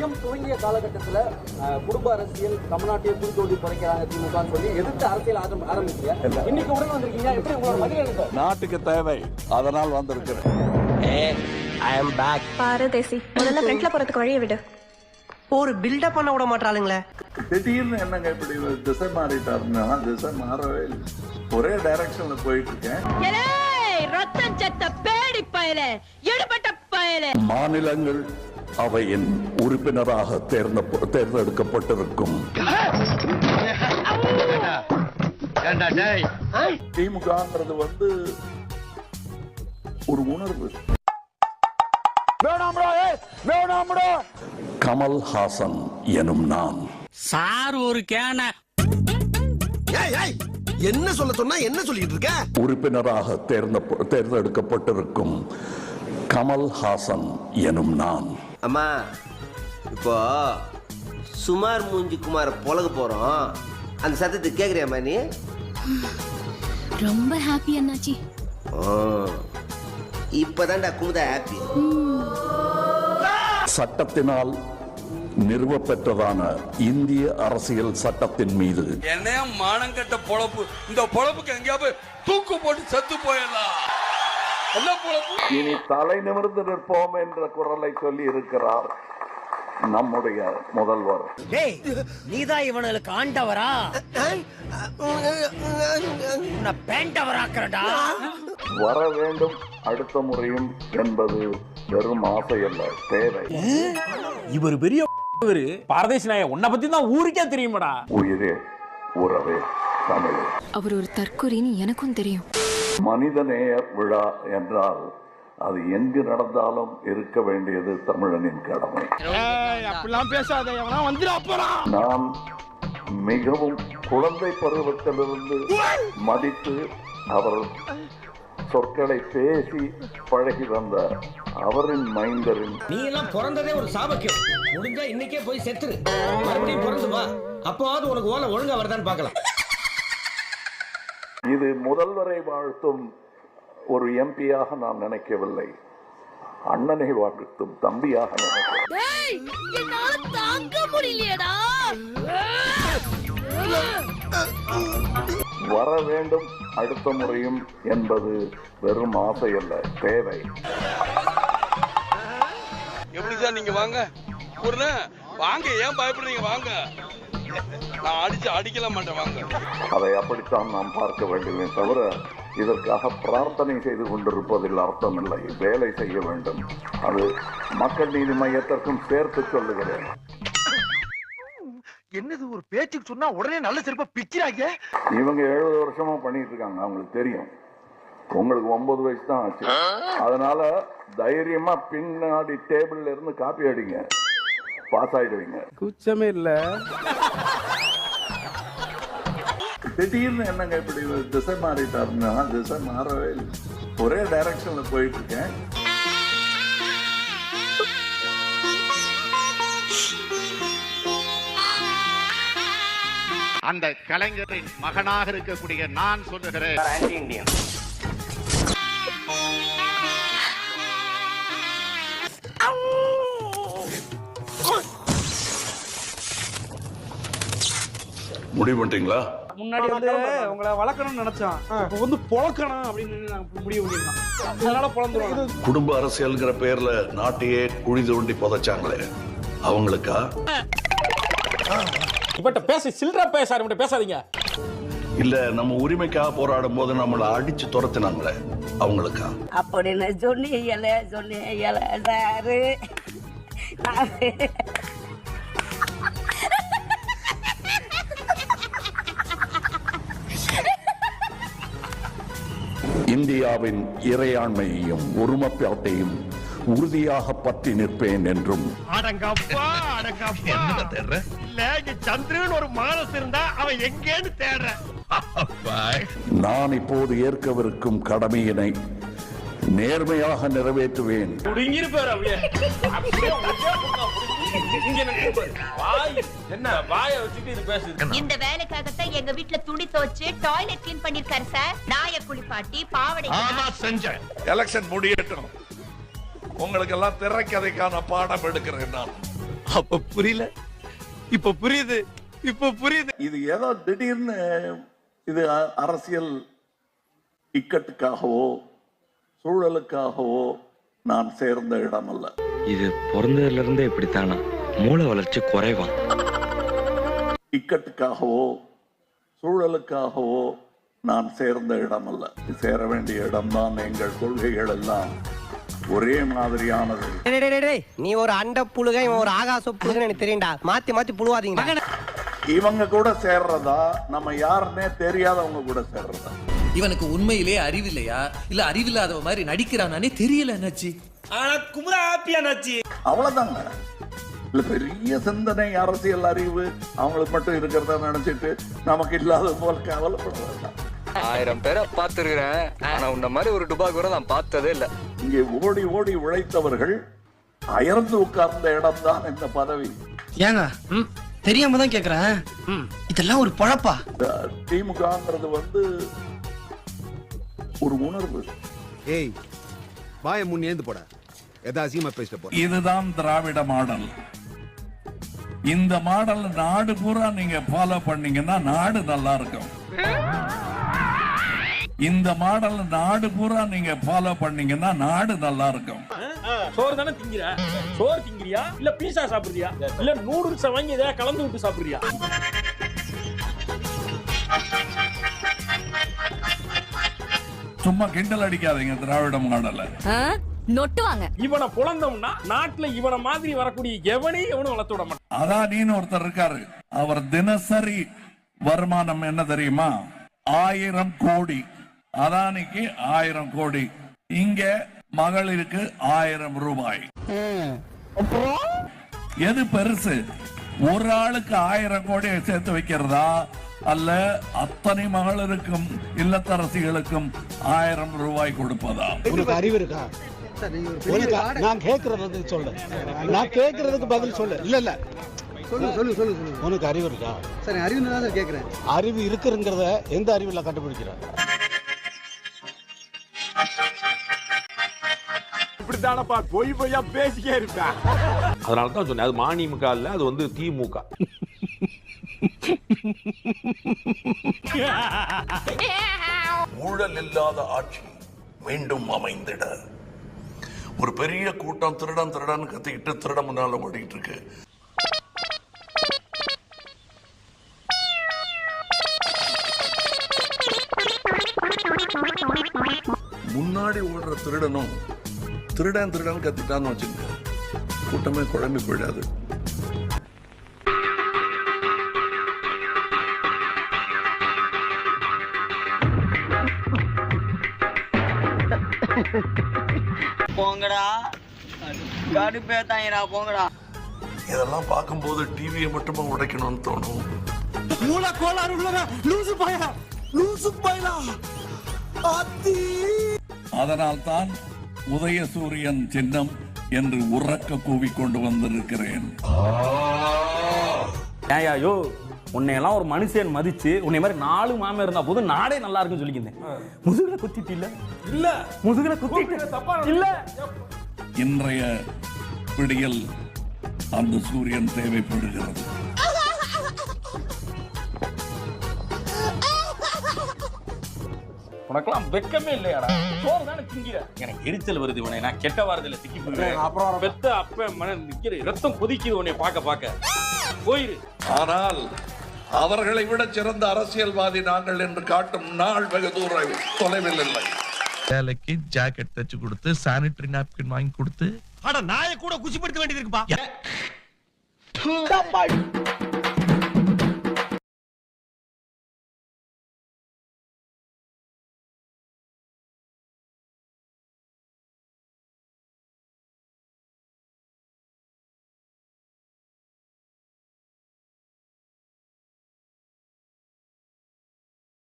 கட்சியும் துவங்கிய காலகட்டத்தில் குடும்ப அரசியல் தமிழ்நாட்டையே குடி தோண்டி குறைக்கிறாங்க திமுக சொல்லி எதிர்த்து அரசியல் ஆரம்பிச்சீங்க. இன்னைக்கு உடனே வந்திருக்கீங்க, எப்படி உங்களோட மதியம்? நாட்டுக்கு தேவை, அதனால் வந்திருக்கிறேன். பாரு தேசி, முதல்ல ஃப்ரண்ட்ல போறதுக்கு வழியை விடு. ஒரு பில்டப் பண்ண விட மாட்டாளுங்களே. திடீர்னு என்னங்க இப்படி திசை மாறிட்டாருன்னா, திசை மாறவே இல்லை, ஒரே டைரக்ஷன்ல போயிட்டு இருக்கேன். மாநிலங்கள் அவையின் உறுப்பினராக தேர்ந்தெடுக்கப்பட்டிருக்கும் திமுகங்கிறது ஒரு உணர்வு. கமல்ஹாசன் எனும் நான் சார் ஒரு கேன என்ன சொல்ல சொன்னா என்ன சொல்லிட்டு இருக்க? உறுப்பினராக தேர்ந்தெடுக்கப்பட்டிருக்கும் கமல்ஹாசன் எனும் நான். அம்மா, இப்போ சுமார் மூஞ்சி குமார பொழக போறோம், அந்த சத்தத்தை கேக்குறியாமா நீ? ரொம்ப ஹாப்பி அண்ணாச்சி. இப்பதான்டா குமுதா ஹாப்பி. சட்டத்தினால் நிறுவப்பெற்றதான இந்திய அரசியல் சட்டத்தின் மீது என்ன மானங்கட்ட பொழப்பு, இந்த பொழப்புக்கு எங்கேயாவது தூக்கு போட்டு செத்து போயிடலாம். என்ன பொழப்பு? இனி தலை நிமிர்ந்து நிற்போம் என்ற குரலை சொல்லி இருக்கிறார் நம்முடைய முதல்வர். நீதான் இவனுக்கு ஆண்டவரா? பேண்டவராக்கிறடா. வர வேண்டும் அடுத்த முறையும் என்பது வெறும் ஆசை அல்ல, தேவை. இவர் பெரிய பாரதேசி நாய, உன்னை பத்தி தான் ஊருக்கே தெரியுமாடா. உயிரே உறவே தமிழ். அவர் ஒரு தற்கொலைன்னு எனக்கும் தெரியும். மனிதநேய விழா என்றால் அது எங்கு நடந்தாலும் இருக்க வேண்டியது தமிழனின் கடமை. நான் மிகவும் குழந்தை பருவத்திலிருந்து மதித்து அவர் சொற்களை பேசி பழகி வந்த அவரின் மைந்தரின். நீ எல்லாம் பிறந்ததே ஒரு சாபக்கியம். முடிஞ்சா இன்னைக்கே போய் செத்துரு, மறுபடியும் பிறந்து வா. அப்போவாது உனக்கு ஓலை ஒழுங்கா வருதான்னு பார்க்கலாம். இது முதல்வரை வாழ்த்தும் ஒரு எம்பியாக நான் நினைக்கவில்லை, அண்ணனை வாழ்த்தும் தம்பியாக நினைக்கிறேன். வர வேண்டும் அடுத்த முறையும் என்பது வெறும் ஆசை அல்ல, தேவை. எப்படிதான் நீங்க வாங்க வாங்க, ஏன் பயப்படுறீங்க? வாங்க, நான் அடிக்கல மாட்டேன், வாங்க. அதை அப்படித்தான் நாம் பார்க்க வேண்டுமே தவிர இதற்காக பிரார்த்தனை செய்து கொண்டிருப்பதில் அர்த்தமில்லை. வேலை செய்ய வேண்டும். அது மக்கள் நீதி மையத்திற்கும் சேர்த்து சொல்லுகிறேன். என்னது ஒரு பேச்சுக்கு சொன்னா உடனே நல்ல சிறப்பா பிக்கிறாங்க. இவங்க 70 வருஷமா பண்ணிட்டு இருக்காங்க, அவங்களுக்கு தெரியும். உங்களுக்கு 9 வயசு தான் ஆச்சு. அதனால தைரியமா பின்னாடி டேபிள்ல இருந்து காப்பி அடிங்க, பாஸ் ஆயிடுவீங்க. குச்சமே இல்ல. திடீர்னு என்னங்க இப்படி திசை மாறிட்டாருன்னா, திசை மாறவே இல்லை, ஒரே டைரக்ஷன்ல போயிட்டு இருக்கேன். அந்த கலைஞரின் மகனாக இருக்கக்கூடிய நான் சொல்லுகிறேன், ஆன்டி இந்தியன். முடிவு பண்ணிட்டீங்களா? முன்னாடி உங்களை வளர்க்கணும்னு நினைச்சான், இப்ப பொழக்கணும் அப்படின்னு முடிவு பண்ணிருக்கான். அதனால பொழந்துருவாங்க. குடும்ப அரசியல்ங்கிற பேர்ல நாட்டையே குழி தோண்டி புதைச்சாங்களே, அவங்களுக்கா? இவட்ட பேச சில்லற பேசாரு, பேசாதீங்க. இல்ல நம்ம உரிமைக்காக போராடும் போது நம்மளை அடிச்சு துரத்தினாங்களே, அவங்களுக்கா? அப்படின்னு சொன்னீங்கல்ல சாரு. இந்தியாவின் இறையாண்மையையும் ஒருமைப்பாட்டையும் உறுதியாக பற்றி நிற்பேன் என்றும். சந்திரன் ஒரு மானஸ் இருந்தா அவன் எங்கேன்னு தேடுற. நான் இப்போது ஏற்கவிருக்கும் கடமையினை நேர்மையாக நிறைவேற்றுவேன். இந்த வேலைக்காகத்தான் எங்க வீட்டுல துணி துவைச்சு டாய்லெட் கிளீன் பண்ணிருக்காரு சார். நாய குளிப்பாட்டி பாவடை செஞ்சேன். எலெக்ஷன் முடியட்டும், உங்களுக்கு எல்லாம் திரைக்கதைக்கான பாடம் எடுக்கிறேன் நான். அப்ப புரியல, இப்ப புரியுது, இப்ப புரியுது. இது ஏதோ திடீர்னு இது அரசியல் இக்கட்டுக்காகவோ சூழலுக்காகவோ நான் சேர்ந்த இடம் அல்ல. இது பிறந்ததுல இருந்தே இப்படித்தானா? மூளை வளர்ச்சி குறைவா? இக்கட்டுக்காகவோ சூழலுக்காகவோ நான் சேர்ந்த இடம் அல்ல. சேர வேண்டிய இடம்தான். எங்கள் கொள்கைகள் எல்லாம் ஒரே மாதிரியானது. நீ ஒரு அண்ட புழுக, இவன் ஒரு ஆகாச புழுகன்னு எனக்கு தெரியும்டா. மாத்தி மாத்தி புழுவாதீங்க. இவங்க கூட சேர்றதா, நம்ம யாருன்னே தெரியாதவங்க கூட சேர்றதா? இவனுக்கு உண்மையிலே அறிவில்லையா இல்ல அறிவில்லாத மாதிரி நடிக்கிறானே தெரியல என்னாச்சு. ஆனா குமரா ஹாப்பியா நாச்சி. அவ்வளவுதாங்க. இல்ல பெரிய சிந்தனை அரசியல் அறிவு அவங்களுக்கு மட்டும் இருக்கிறதா நினைச்சிட்டு நமக்கு இல்லாத போல கவலைப்பட வேண்டாம். 1000 பேரை பார்த்திருக்கிறேன், ஆனா உன்ன மாதிரி ஒரு டுபாக் கூட நான் பார்த்ததே இல்ல. இங்கே ஓடி ஓடி உழைத்தவர்கள் அயர்ந்து உட்கார்ந்த இடம் தான் இந்த பதவி. ஏங்க தெரியாம தான் கேக்குறேன், இதெல்லாம் ஒரு பழப்பா? திமுகங்கிறது ஒரு உணர்வு. ஏய் வாய முன் ஏந்து போட, ஏதா அசிங்கமா பேசிட்டு போ. இதுதான் திராவிட மாடல். இந்த மாடல் நாடு பூரா நீங்க ஃபாலோ பண்ணீங்கன்னா நாடு நல்லா இருக்கும். இந்த மாடல் நாடு பூரா நீங்க ஃபாலோ பண்ணீங்கன்னா நாடு நல்லா இருக்கும். சோறு தானே திங்கிற? சோறு திங்கிறியா இல்ல பீஸா சாப்பிடுறியா இல்ல நூடுல்ஸ் வாங்கி ஏதாவது கலந்து விட்டு சாப்பிடுறியா? சும்மா கிண்டல் அடிக்காதீங்க திராவிட மாடல. நொட்டுவாங்க. இவனை புலந்தோம்னா நாட்டுல இவனை மாதிரி வரக்கூடிய எவனையும் வளர்த்து விட மாட்டான். அதானின்னு ஒருத்தர் இருக்காரு. அவர் தினசரி வருமானம் என்ன தெரியுமா? 1000 கோடி. அதானிக்கு 1000 கோடி. இங்க மகளிருக்கு 1000 ரூபாய். எது பெருசு? ஒரு ஆளுக்கு 1000 கோடி சேர்த்து வைக்கிறதா அல்ல அத்தனை மகளிருக்கும் இல்லத்தரசிகளுக்கும் 1000 ரூபாய் கொடுப்பதா? உனக்கு அறிவு இருக்கா? நான் கேக்குறது சொல்லு, நான் கேக்குறதுக்கு பதில் சொல்லு. இல்ல இல்ல சொல்லு. உனக்கு அறிவு இருக்கா? சரி, அறிவு தான் கேக்குறேன். அறிவு இருக்குங்கிறத எந்த அறிவுல கண்டுபிடிக்கிற? இப்படித்தானப்பா பொய்யா பேசிக்கே இருப்பேன். அதனாலதான் சொன்னேன், அது மதிமுக இல்ல, அது திமுக. ஊழல் இல்லாத ஆட்சி மீண்டும் அமைந்திட ஒரு பெரிய கூட்டம் திருடன் கத்திக்கிட்டு திருட முன்னால ஓடிட்டு இருக்கு. முன்னாடி ஓடுற திருடனும் திருடன் கத்திட்டான்னு வச்சுங்க, கூட்டமே குழம்பி போயிடாது. போங்கடா, கடுப்பேத்தாங்கடா, போங்கடா. இதெல்லாம் பார்க்கும்போது டிவியை மட்டுமா உடைக்கணும்னு தோணும். அதனால்தான் உதயசூரியன் சின்னம் என்று உறக்க கூவி கொண்டு வந்திருக்கிறேன். ஏய்யோ, உன்னையெல்லாம் ஒரு மனுஷன் மதிச்சு உன்னை மாதிரி 4 மாமன் இருந்தா போதும் நாடே நல்லா இருக்குன்னு சொல்லிக்கிறேன். முதுகுல குத்திட்டு இல்ல முதுகுல குத்திட்டு இல்ல. இன்றைய பிடியில் அந்த சூரியன் தேவைப்படுகிறது. உனக்கெல்லாம் வெக்கமே இல்லையாடா? சோறு தானே திங்கிற. எனக்கு எரிச்சல் வருது. உன்னை நான் கெட்ட வாரத்துல திக்கி போடுறேன். அப்புறம் பெத்த அப்ப மன நிக்கிற ரத்தம் கொதிக்குது உன்னை பார்க்க போயிரு. ஆனால் அவர்களை விட சிறந்த அரசியல்வாதி நாங்கள் என்று காட்டும் நாள் வெகு தூரம் தொலைவில் இல்லை. வேலைக்கு ஜாக்கெட் தச்சு கொடுத்து சானிட்டரி நாப்கின் வாங்கி கொடுத்து நாயை கூட குச்சிப்படுத்த வேண்டியது இருக்குப்பா.